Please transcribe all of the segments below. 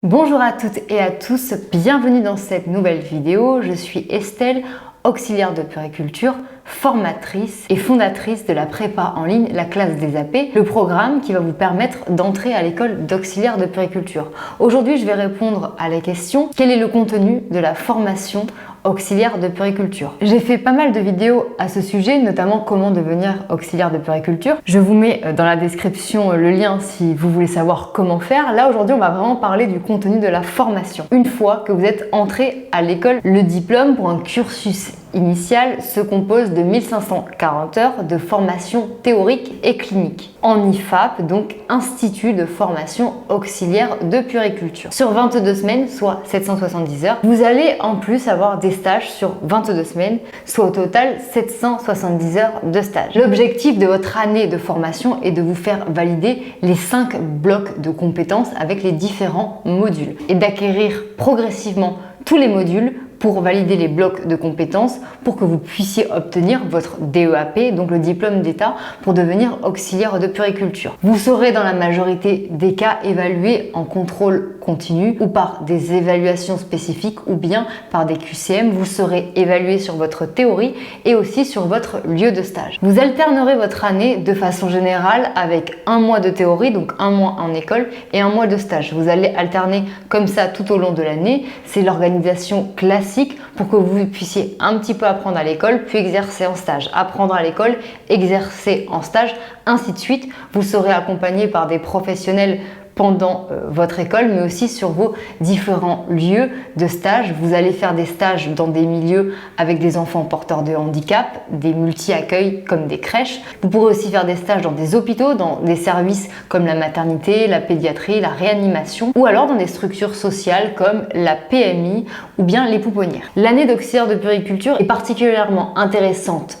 Bonjour à toutes et à tous, bienvenue dans cette nouvelle vidéo. Je suis Estelle, auxiliaire de puériculture, formatrice et fondatrice de la prépa en ligne, la classe des AP, le programme qui va vous permettre d'entrer à l'école d'auxiliaire de puériculture. Aujourd'hui, je vais répondre à la question: quel est le contenu de la formation auxiliaire de puériculture? J'ai fait pas mal de vidéos à ce sujet, notamment comment devenir auxiliaire de puériculture. Je vous mets dans la description le lien si vous voulez savoir comment faire. Là, aujourd'hui, on va vraiment parler du contenu de la formation. Une fois que vous êtes entré à l'école, le diplôme pour un cursus initial se compose de 1540 heures de formation théorique et clinique en IFAP, donc Institut de formation auxiliaire de puériculture. Sur 22 semaines, soit 770 heures, vous allez en plus avoir des stages sur 22 semaines, soit au total 770 heures de stage. L'objectif de votre année de formation est de vous faire valider les 5 blocs de compétences avec les différents modules et d'acquérir progressivement tous les modules pour valider les blocs de compétences pour que vous puissiez obtenir votre DEAP, donc le diplôme d'État, pour devenir auxiliaire de puériculture. Vous serez dans la majorité des cas évalué en contrôle continu ou par des évaluations spécifiques ou bien par des QCM. Vous serez évalué sur votre théorie et aussi sur votre lieu de stage. Vous alternerez votre année de façon générale avec un mois de théorie, donc un mois en école, et un mois de stage. Vous allez alterner comme ça tout au long de l'année. C'est l'organisation classique pour que vous puissiez un petit peu apprendre à l'école, puis exercer en stage, apprendre à l'école, exercer en stage, ainsi de suite. Vous serez accompagné par des professionnels pendant votre école, mais aussi sur vos différents lieux de stage. Vous allez faire des stages dans des milieux avec des enfants porteurs de handicap, des multi-accueils comme des crèches. Vous pourrez aussi faire des stages dans des hôpitaux, dans des services comme la maternité, la pédiatrie, la réanimation, ou alors dans des structures sociales comme la PMI ou bien les pouponnières. L'année d'auxiliaire de puériculture est particulièrement intéressante,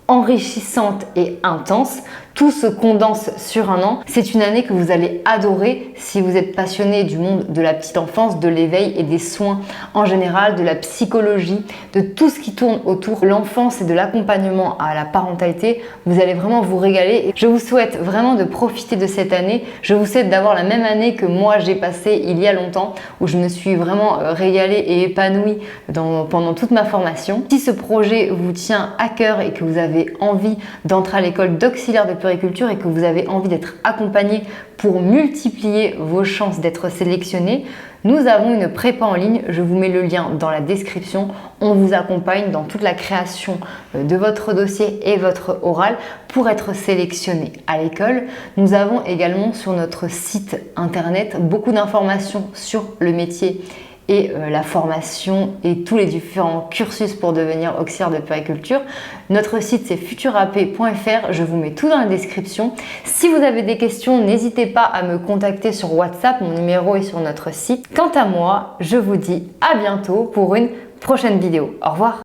enrichissante et intense. Tout se condense sur un an. C'est une année que vous allez adorer si vous êtes passionné du monde de la petite enfance, de l'éveil et des soins en général, de la psychologie, de tout ce qui tourne autour de l'enfance et de l'accompagnement à la parentalité. Vous allez vraiment vous régaler. Et je vous souhaite vraiment de profiter de cette année. Je vous souhaite d'avoir la même année que moi j'ai passée il y a longtemps, où je me suis vraiment régalée et épanouie pendant toute ma formation. Si ce projet vous tient à cœur et que vous avez envie d'entrer à l'école d'auxiliaire de puériculture et que vous avez envie d'être accompagné pour multiplier vos chances d'être sélectionné, nous avons une prépa en ligne, je vous mets le lien dans la description. On vous accompagne dans toute la création de votre dossier et votre oral pour être sélectionné à l'école. Nous avons également sur notre site internet beaucoup d'informations sur le métier et la formation et tous les différents cursus pour devenir auxiliaire de puériculture. Notre site c'est futurap.fr, je vous mets tout dans la description. Si vous avez des questions, n'hésitez pas à me contacter sur WhatsApp, mon numéro est sur notre site. Quant à moi, je vous dis à bientôt pour une prochaine vidéo. Au revoir.